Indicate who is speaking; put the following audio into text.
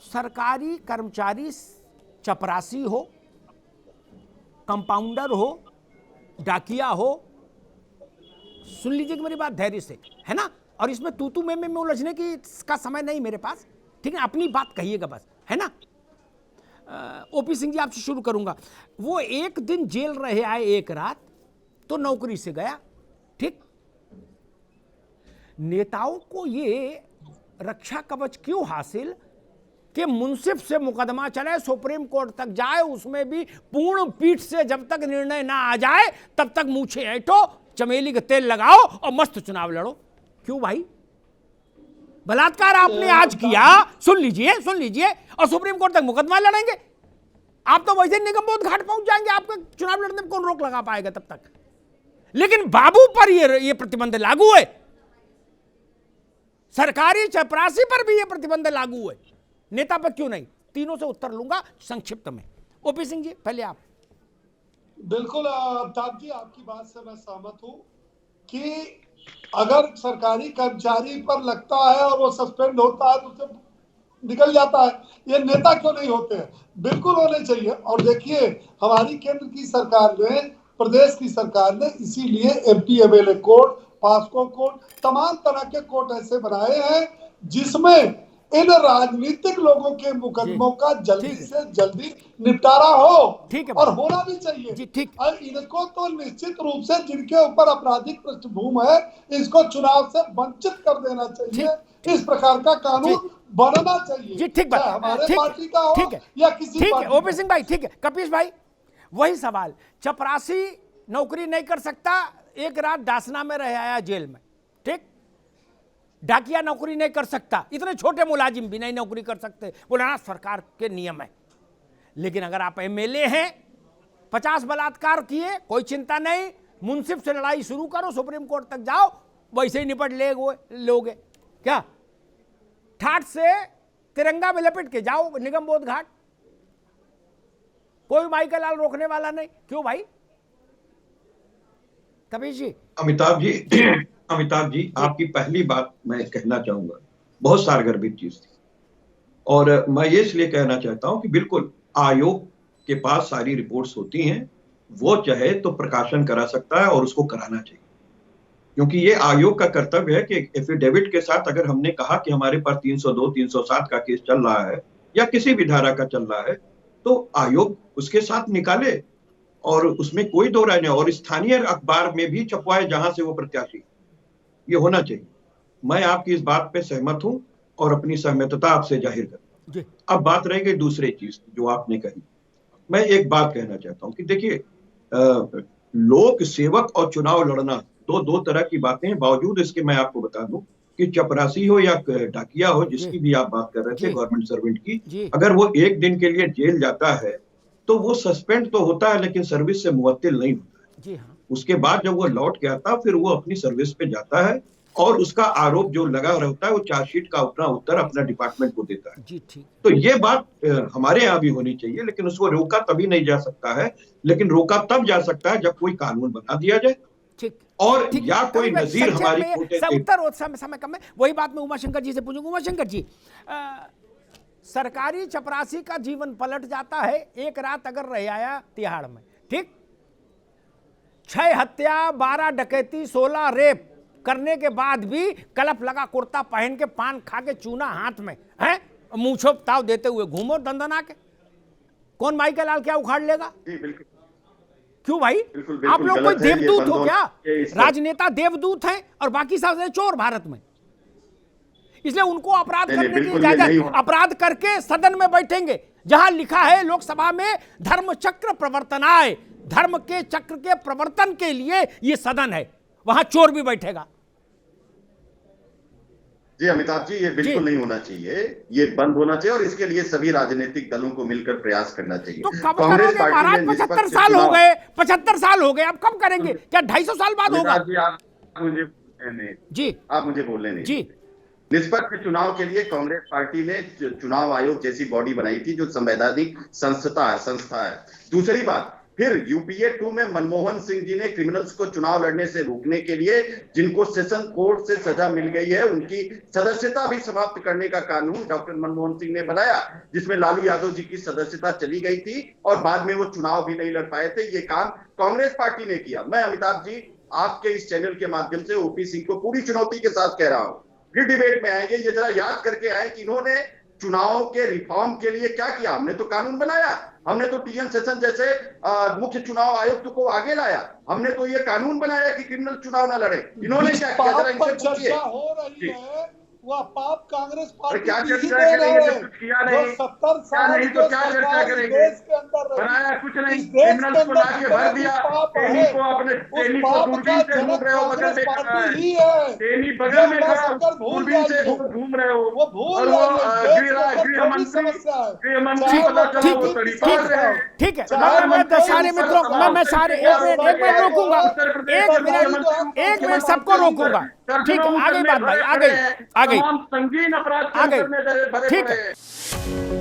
Speaker 1: सरकारी कर्मचारी चपरासी हो, कंपाउंडर हो, डाकिया हो, सुन लीजिए कि मेरी बात धैर्य से, है ना, और इसमें तू मैं उलझने की का समय नहीं मेरे पास, ठीक है, अपनी बात कहिएगा बस, है ना। ओपी सिंह जी आपसे शुरू करूंगा। वो एक दिन जेल रहे आए, एक रात, तो नौकरी से गया, ठीक। नेताओं को ये रक्षा कवच क्यों हासिल कि मुंसिफ से मुकदमा चले, सुप्रीम कोर्ट तक जाए, उसमें भी पूर्ण पीठ से जब तक निर्णय ना आ जाए तब तक मूछे ऐंठो, चमेली का तेल लगाओ और मस्त चुनाव लड़ो। क्यों भाई? बलात्कार आपने आज किया, सुन लीजिए, और सुप्रीम कोर्ट तक मुकदमा लड़ेंगे। आप तो वैसे निगमबोध घाट पहुंच जाएंगे, आपके चुनाव लड़ने में कौन रोक लगा पाएगा तब तक। लेकिन बाबू पर ये प्रतिबंध लागू है, सरकारी चपरासी पर भी ये प्रतिबंध लागू है, नेता पर क्यों नहीं? तीनों से उत्तर लूंगा संक्षिप्त में। ओपी सिंह जी पहले आप।
Speaker 2: बिल्कुल अमिताभ जी, आपकी बात से मैं सहमत हूं कि अगर सरकारी कर्मचारी पर लगता है और वो सस्पेंड होता है तो उसे निकल जाता है, ये नेता क्यों नहीं होते हैं? बिल्कुल होने चाहिए। और देखिए, हमारी केंद्र की सरकार ने, प्रदेश की सरकार ने इसीलिए MP MLA code, POCSO code, तमाम तरह के कोड ऐसे बनाए हैं जिसमें इन राजनीतिक लोगों के मुकदमों का जल्दी से जल्दी निपटारा हो,
Speaker 1: ठीक है,
Speaker 2: और होना भी चाहिए
Speaker 1: जी, ठीक।
Speaker 2: और इनको तो निश्चित रूप से जिनके ऊपर आपराधिक पृष्ठभूमि है, इसको चुनाव से वंचित कर देना चाहिए। इस प्रकार का कानून बनना चाहिए
Speaker 1: जी, ठीक बात,
Speaker 2: हमारे पार्टी का हो या किसी
Speaker 1: ठीक
Speaker 2: पार्टी
Speaker 1: है। ओपी सिंह भाई ठीक है। कपीश भाई वही सवाल, चपरासी नौकरी नहीं कर सकता, एक रात डासना में रह आया जेल में, ठीक। डाकिया नौकरी नहीं कर सकता, इतने छोटे मुलाजिम भी नहीं नौकरी कर सकते, बोला ना सरकार के नियम है। लेकिन अगर आप एमएलए हैं, 50 बलात्कार किए, कोई चिंता नहीं, मुंसिफ से लड़ाई शुरू करो, सुप्रीम कोर्ट तक जाओ, वैसे ही निपट लोगे क्या? ठाठ से तिरंगा में लपेट के जाओ निगमबोध घाट, कोई माई का लाल रोकने वाला नहीं। क्यों भाई? कबीर जी।
Speaker 3: अमिताभ जी आपकी पहली बात मैं कहना चाहूंगा, बहुत सारगर्भित चीज थी, और मैं ये इसलिए कहना चाहता हूं कि बिल्कुल आयोग के पास सारी रिपोर्ट्स होती हैं, वो चाहे तो प्रकाशन करा सकता है और उसको कराना चाहिए, क्योंकि ये आयोग का कर्तव्य है कि एफिडेविट के साथ अगर हमने कहा कि हमारे पास 302, 307 का केस चल रहा है या किसी भी धारा का चल रहा है, तो आयोग उसके साथ निकाले और उसमें कोई दो राय नहीं, और स्थानीय अखबार में भी छपवाए जहां से वो प्रत्याशी, ये होना चाहिए। मैं आपकी इस बात पे सहमत हूं और अपनी सहमतता आपसे जाहिर करता हूं। अब बात रह गई दूसरी चीज जो आपने कही। मैं एक बात कहना चाहता हूं कि देखिए, लोक सेवक और चुनाव लड़ना दो तरह की बातें हैं। बावजूद इसके मैं आपको बता दूं कि चपरासी हो या डाकिया हो, जिसकी भी आप बात कर रहे थे गवर्नमेंट सर्वेंट की, अगर वो एक दिन के लिए जेल जाता है तो वो सस्पेंड तो होता है लेकिन सर्विस से मुअत्तिल नहीं होता है।
Speaker 1: जी हाँ।
Speaker 3: उसके बाद जब वो लौट के आता फिर वो अपनी सर्विस पे जाता है और उसका आरोप जो लगा रहता है वो चार्जशीट का अपना उत्तर अपना डिपार्टमेंट को देता है।
Speaker 1: जी ठीक।
Speaker 3: तो ये बात हमारे यहाँ भी होनी चाहिए, लेकिन उसको रोका तभी नहीं जा सकता है, लेकिन रोका तब जा सकता है जब कोई कानून बना दिया जाए,
Speaker 1: ठीक,
Speaker 3: और या कोई नजीर हमारी
Speaker 1: उत्तर समय कम है। वही बात मैं उमाशंकर जी से पूछूंगा। उमाशंकर जी, सरकारी चपरासी का जीवन पलट जाता है, एक रात अगर रह आया तिहाड़ में, ठीक, 6 हत्या, 12 डकैती, 16 रेप करने के बाद भी कलप लगा कुर्ता पहन के, पान खा के, चूना हाथ में है, मूंछों ताव देते हुए घूमो दंदना के, कौन माई का लाल क्या उखाड़ लेगा? क्यों भाई? आप लोग कोई देवदूत हो क्या? राजनेता देवदूत हैं और बाकी सब चोर भारत में, इसलिए उनको अपराध करने की इजाजत, अपराध करके सदन में बैठेंगे जहां लिखा है लोकसभा में धर्म चक्र प्रवर्तनाय, धर्म के चक्र के प्रवर्तन के लिए ये सदन है, वहां चोर भी बैठेगा।
Speaker 4: जी अमिताभ जी, ये बिल्कुल नहीं होना चाहिए, ये बंद होना चाहिए और इसके लिए सभी राजनीतिक दलों को मिलकर प्रयास करना चाहिए।
Speaker 1: तो कब करोगे महाराज? 75 साल हो गए, 75 साल हो गए, अब कब करेंगे? क्या 250 साल बाद होगा?
Speaker 4: जी आप मुझे बोलने नहीं जी। निष्पक्ष चुनाव के लिए कांग्रेस पार्टी ने चुनाव आयोग जैसी बॉडी बनाई थी जो संवैधानिक संस्था है। दूसरी बात, फिर यूपीए 2 में मनमोहन सिंह जी ने क्रिमिनल्स को चुनाव लड़ने से रोकने के लिए, जिनको सेशन कोर्ट से सजा मिल गई है, उनकी सदस्यता भी समाप्त करने का कानून डॉक्टर मनमोहन सिंह ने बनाया, जिसमें लालू यादव जी की सदस्यता चली गई थी और बाद में वो चुनाव भी नहीं लड़ पाए थे। ये काम कांग्रेस पार्टी ने किया। मैं अमिताभ जी आपके इस चैनल के माध्यम से ओपी सिंह को पूरी चुनौती के साथ कह रहा हूं, फिर डिबेट में आएंगे, ये जरा याद करके आए कि इन्होंने चुनाव के रिफॉर्म के लिए क्या किया। हमने तो कानून बनाया, हमने तो टीएन सेशन जैसे मुख्य चुनाव आयुक्त को आगे लाया, हमने तो ये कानून बनाया कि क्रिमिनल चुनाव ना लड़े। इन्होंने क्या किया, जरा इनसे पूछिए।
Speaker 2: हो रही है वह पाप कांग्रेस पार्टी
Speaker 4: क्या
Speaker 2: की
Speaker 4: चर्चा
Speaker 2: ही देन
Speaker 4: करेंगे
Speaker 2: है,
Speaker 4: जब कुछ किया
Speaker 2: जो
Speaker 4: नहीं?
Speaker 2: 70 साल
Speaker 4: नहीं तो
Speaker 2: जो
Speaker 4: क्या चर्चा
Speaker 2: सरकार इस
Speaker 4: करेंगे?
Speaker 2: देश के अंदर रही,
Speaker 4: बनाया कुछ नहीं,
Speaker 2: इस देश के
Speaker 4: क्रिमिनल्स को
Speaker 2: अंदर
Speaker 4: लाके भर दिया।
Speaker 2: पाप
Speaker 4: टेनी
Speaker 2: है,
Speaker 4: को अपने
Speaker 2: उस
Speaker 4: टेनी को
Speaker 2: पाप का
Speaker 4: दूरबीन से घूम
Speaker 2: जनक
Speaker 4: रहे हो, बगल
Speaker 2: कांग्रेस
Speaker 4: में खड़ा
Speaker 2: पार्टी
Speaker 4: है।
Speaker 2: ही है।
Speaker 4: टेनी
Speaker 2: ये
Speaker 4: बगल में
Speaker 2: बात
Speaker 4: खड़ा,
Speaker 2: सरकार भूल
Speaker 4: दूरबीन से
Speaker 2: जाइए,
Speaker 4: घूम रहे हो।
Speaker 2: वो भूल
Speaker 4: और वो
Speaker 2: जाइए, देश
Speaker 4: गृह
Speaker 2: के अंदर जो भी
Speaker 4: मंत्री
Speaker 2: समस्या है,
Speaker 4: गृह मंत्री
Speaker 2: चाहे
Speaker 4: पता
Speaker 2: वो
Speaker 4: चला वो
Speaker 2: ठीक
Speaker 4: तड़ी
Speaker 2: की
Speaker 4: पार
Speaker 2: समस्या
Speaker 4: रहे
Speaker 2: हो,
Speaker 4: हैं।
Speaker 1: ठीक है,
Speaker 2: चाहे
Speaker 1: मैं
Speaker 2: वो
Speaker 1: सारे मित्रों मैं सारे एक मिनट सबको रोकूंगा। ठीक है, आ गई बात भाई, आ गई
Speaker 4: संगीन अपराध
Speaker 1: आ गई,
Speaker 4: करने भरे
Speaker 1: ठीक
Speaker 4: पड़े
Speaker 1: है।
Speaker 4: हैं।